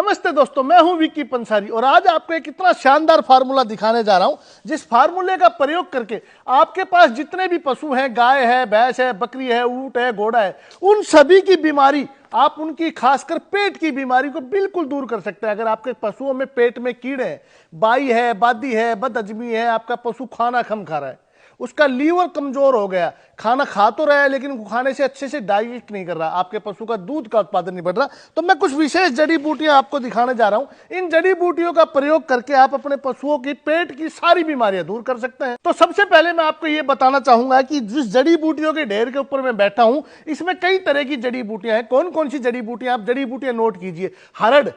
नमस्ते दोस्तों, मैं हूं विक्की पंसारी और आज आपको एक इतना शानदार फार्मूला दिखाने जा रहा हूं जिस फार्मूले का प्रयोग करके आपके पास जितने भी पशु हैं, गाय है, भैंस है, बकरी है, ऊंट है, घोड़ा है, उन सभी की बीमारी, आप उनकी खासकर पेट की बीमारी को बिल्कुल दूर कर सकते हैं। अगर आपके पशुओं में पेट में कीड़े हैं, बाई है, बादी है, बदहजमी है, आपका पशु खाना कम खा रहा है, उसका लीवर कमजोर हो गया, खाना खा तो रहा है लेकिन खाने से अच्छे से डाइजेस्ट नहीं कर रहा, आपके पशु का दूध का उत्पादन नहीं बढ़ रहा, तो मैं कुछ विशेष जड़ी बूटियां आपको दिखाने जा रहा हूं। इन जड़ी बूटियों का प्रयोग करके आप अपने पशुओं की पेट की सारी बीमारियां दूर कर सकते हैं। तो सबसे पहले मैं आपको यह बताना चाहूंगा कि जिस जड़ी बूटियों के ढेर के ऊपर मैं बैठा हूं, इसमें कई तरह की जड़ी बूटियां हैं। कौन कौन सी जड़ी बूटियां, आप जड़ी बूटियां नोट कीजिए। हरड़,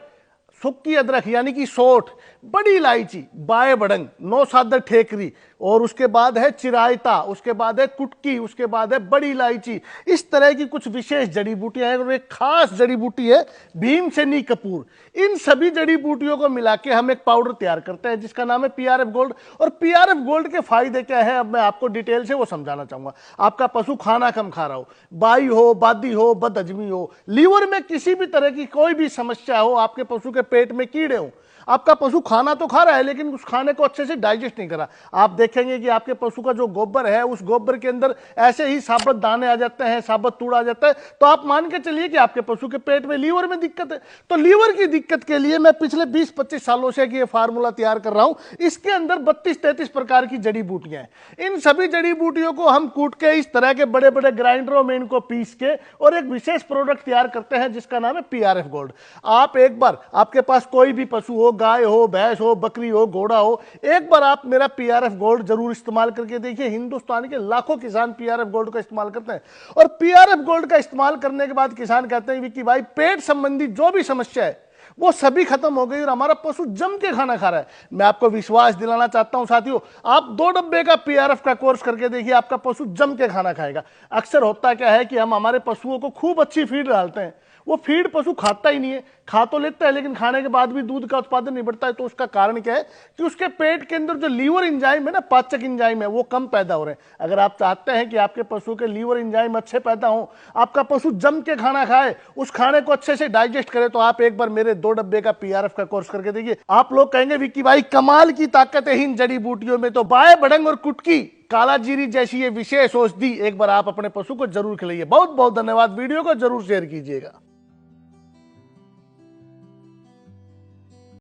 सुक्की अदरक यानी कि सोठ, बड़ी इलायची, बाए बड़ंग, नौसादर ठेकरी, और उसके बाद है चिरायता, उसके बाद है कुटकी, उसके बाद है बड़ी इलायची। इस तरह की कुछ विशेष जड़ी बूटियां हैं और एक खास जड़ी बूटी है भीमसेनी कपूर। इन सभी जड़ी बूटियों को मिला के हम एक पाउडर तैयार करते हैं जिसका नाम है पीआरएफ गोल्ड। और पीआरएफ गोल्ड के फायदे क्या है, अब मैं आपको डिटेल से वो समझाना चाहूंगा। आपका पशु खाना कम खा रहा हो, बाई हो, बादी हो, बदहजमी हो, लीवर में किसी भी तरह की कोई भी समस्या हो, आपके पशु के पेट में कीड़े हो, आपका पशु खाना तो खा रहा है लेकिन उस खाने को अच्छे से डाइजेस्ट नहीं कर रहा, आप देखेंगे कि आपके पशु का जो गोबर है, उस गोबर के अंदर ऐसे ही साबुत दाने आ जाते हैं, साबुत तूड़ आ जाता है, तो आप मान के चलिए कि आपके पशु के पेट में लीवर में दिक्कत है। तो लीवर की दिक्कत के लिए मैं पिछले 20-25 सालों से ये फार्मूला तैयार कर रहा हूं। इसके अंदर 32-33 प्रकार की जड़ी बूटियां हैं। इन सभी जड़ी बूटियों को हम कूट के इस तरह के बड़े बड़े ग्राइंडरों में इनको पीस के और एक विशेष प्रोडक्ट तैयार करते हैं जिसका नाम है पीआरएफ गोल्ड। आप एक बार, आपके पास कोई भी पशु हो, गाय हो, भैंस हो, बकरी हो, घोड़ा हो, एक बार आप मेरा पीआरएफ गोल्ड जरूर इस्तेमाल करके देखिए। हिंदुस्तान के लाखों किसान पीआरएफ गोल्ड का इस्तेमाल करते हैं और पीआरएफ गोल्ड का इस्तेमाल करने के बाद किसान कहते हैं कि भाई पेट संबंधी जो भी समस्या है वो सभी खत्म हो गई और हमारा पशु जम के खाना खा रहा है। मैं आपको विश्वास दिलाना चाहता हूं साथियों, आप 2 डब्बे का पीआरएफ का कोर्स करके देखिए, आपका पशु जम के खाना खाएगा। अक्सर होता क्या है कि हम हमारे पशुओं को खूब अच्छी फीड डालते हैं, वो फीड पशु खाता ही नहीं है, खा तो लेता है लेकिन खाने के बाद भी दूध का उत्पादन नहीं बढ़ता है। तो उसका कारण क्या है कि उसके पेट के अंदर जो लीवर एंजाइम है ना, पाचक एंजाइम है, वो कम पैदा हो रहे हैं। अगर आप चाहते हैं कि आपके पशु के लीवर एंजाइम अच्छे पैदा हो, आपका पशु जम के खाना खाए, उस खाने को अच्छे से डाइजेस्ट करे, तो आप एक बार मेरे 2 डब्बे का पीआरएफ का कोर्स करके देखिए। आप लोग कहेंगे विक्की भाई कमाल की ताकत है इन जड़ी बूटियों में, तो बाए बड़ंग और कुटकी, काला जीरी जैसी ये विशेष औषधि एक बार आप अपने पशु को जरूर खिलाइए। बहुत बहुत धन्यवाद। वीडियो को जरूर शेयर कीजिएगा।